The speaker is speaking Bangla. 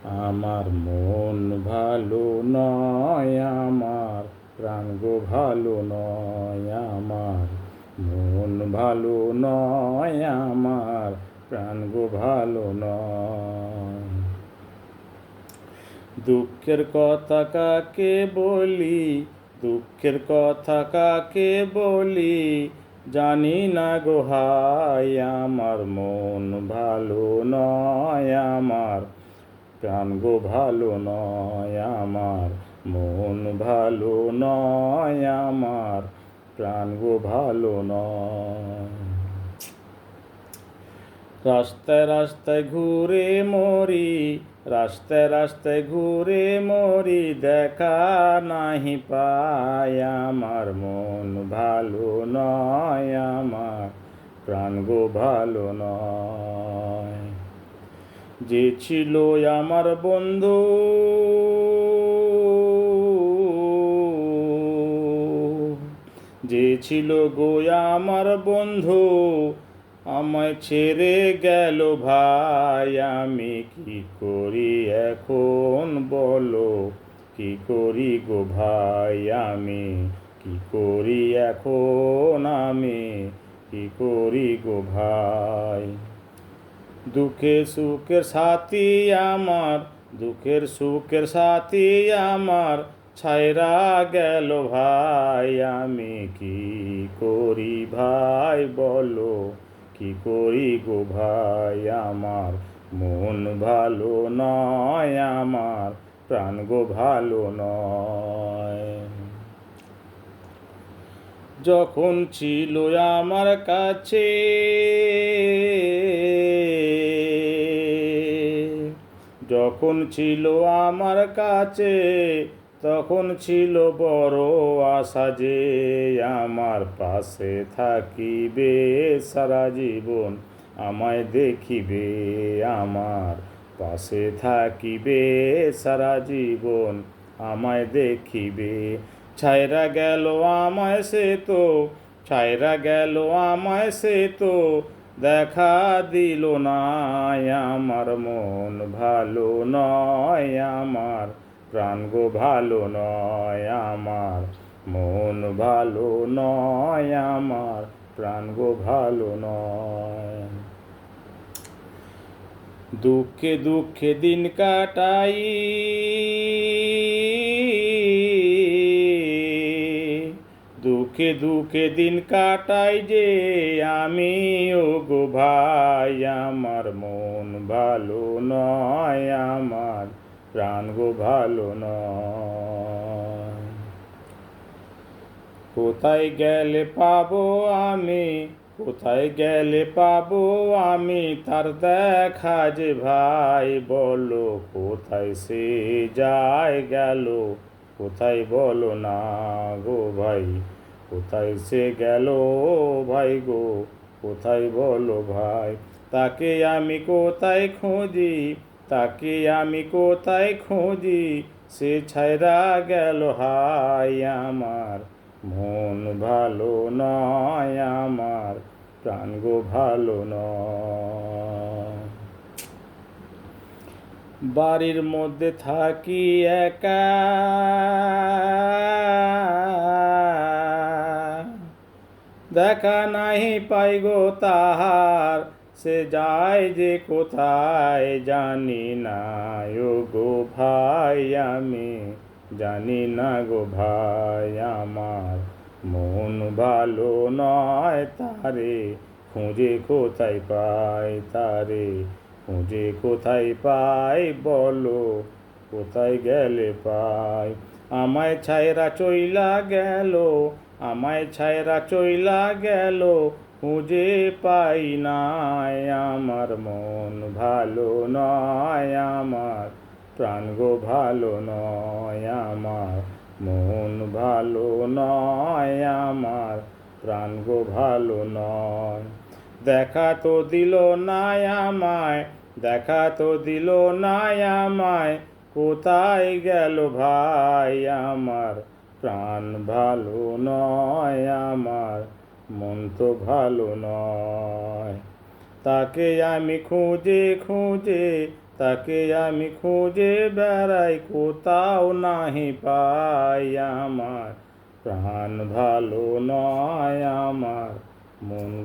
আমার মন ভালো নয়, আমার প্রাণ গো ভালো নয়, আমার মন ভালো নয়, আমার প্রাণ গো ভালো নয়। দুঃখের কথা কাকে বলি, দুঃখের কথা কাকে বলি, জানি না গো হাই। আমার মন ভালো নয়, আমার প্রাণ গো ভালো নয়, আমার মন ভালো নয়, আমার প্রাণ গো ভালো নয়। রাস্তায় রাস্তায় ঘুরে মরি, রাস্তায় রাস্তায় ঘুরে মরি, দেখা নাহি পাই। আমার মন ভালো নয়, আমার প্রাণ গো ভালো নয়। যে ছিল আমার বন্ধু, যে ছিল গো আমার বন্ধু, আমায় ছেড়ে গেল ভাই। আমি কি করি এখন বলো, কি করি গো ভাই, আমি কি করি এখন, আমি কি করি গো ভাই। দুঃখের সুখের সাথী আমার, দুঃখের সুখের সাথী আমার, ছাইরা গেল ভাই। আমি কি করি ভাই বলো, কি করি গো ভাই। আমার মন ভালো নয়, আমার প্রাণ গো ভালো নয়। যখন ছিল আমার কাছে, যখন ছিল আমার কাছে, তখন ছিল বড় আশা যে আমার পাশে থাকিবে সারা জীবন, আমায় দেখিবে, আমার পাশে থাকিবে সারা জীবন, আমায় দেখিবে। ছাইরা গেল আমায় সে তো, ছাইরা গেল আমায় সে তো, দেখা দিল না। আমার মন ভালো নয়, আমার প্রাণ গো ভালো নয়, আমার মন ভালো নয়, আমার প্রাণ গো ভালো নয়। দুঃখে দুঃখে দিন কাটাই, দুঃখে দুঃখে দিন কাটাই যে আমি ও গো ভাই। আমার মন ভালো নয়, আমার প্রাণ গো ভালো নয়। কোথায় গেলে পাবো আমি, কোথায় গেলে পাবো আমি তার দেখা যে ভাই বলো, কোথায় সে যায় গেল, কোথায় বলো না গো ভাই, কোথায় সে গেল ভাই গো, কোথায় বলো ভাই। তাকে আমি কোথায় খুঁজি, তাকে আমি কোথায় খুঁজি, সে ছাইরা গেল হাই। আমার মন ভালো নয়, আমার প্রাণ গো ভালো নয়। বাড়ির মধ্যে থাকি একা, দেখা নাহি পাই গো তাহার, সে যায় যে কোথায় জানি না ও গো ভাই। আমি জানি না গো ভাই, আমার মন ভালো নয়, তারে খুঁজে কোথায় পাই, তারে খুঁজে কোথায় পাই বলো, কোথায় গেলে পাই। আমায় ছাইরা চইলা গেল, আমায় ছাইরা চইলা গেল, খুঁজে পাই নাই। আমার মন ভালো নয়, আমার প্রাণ গো ভালো নয়, আমার মন ভালো নয়, আমার প্রাণ গো ভালো নয়। দেখা তো দিল না আমায়, দেখা তো দিল না আমায়, কোথায় গেল ভাই। আমার প্রাণ ভালো নয়, আমার মন তো ভালো নয়। তাকে আমি খুঁজে খুঁজে, তাকে আমি খুঁজে বেড়াই, কোথাও নাহি পাই। আমার প্রাণ ভালো নয়, আমার মন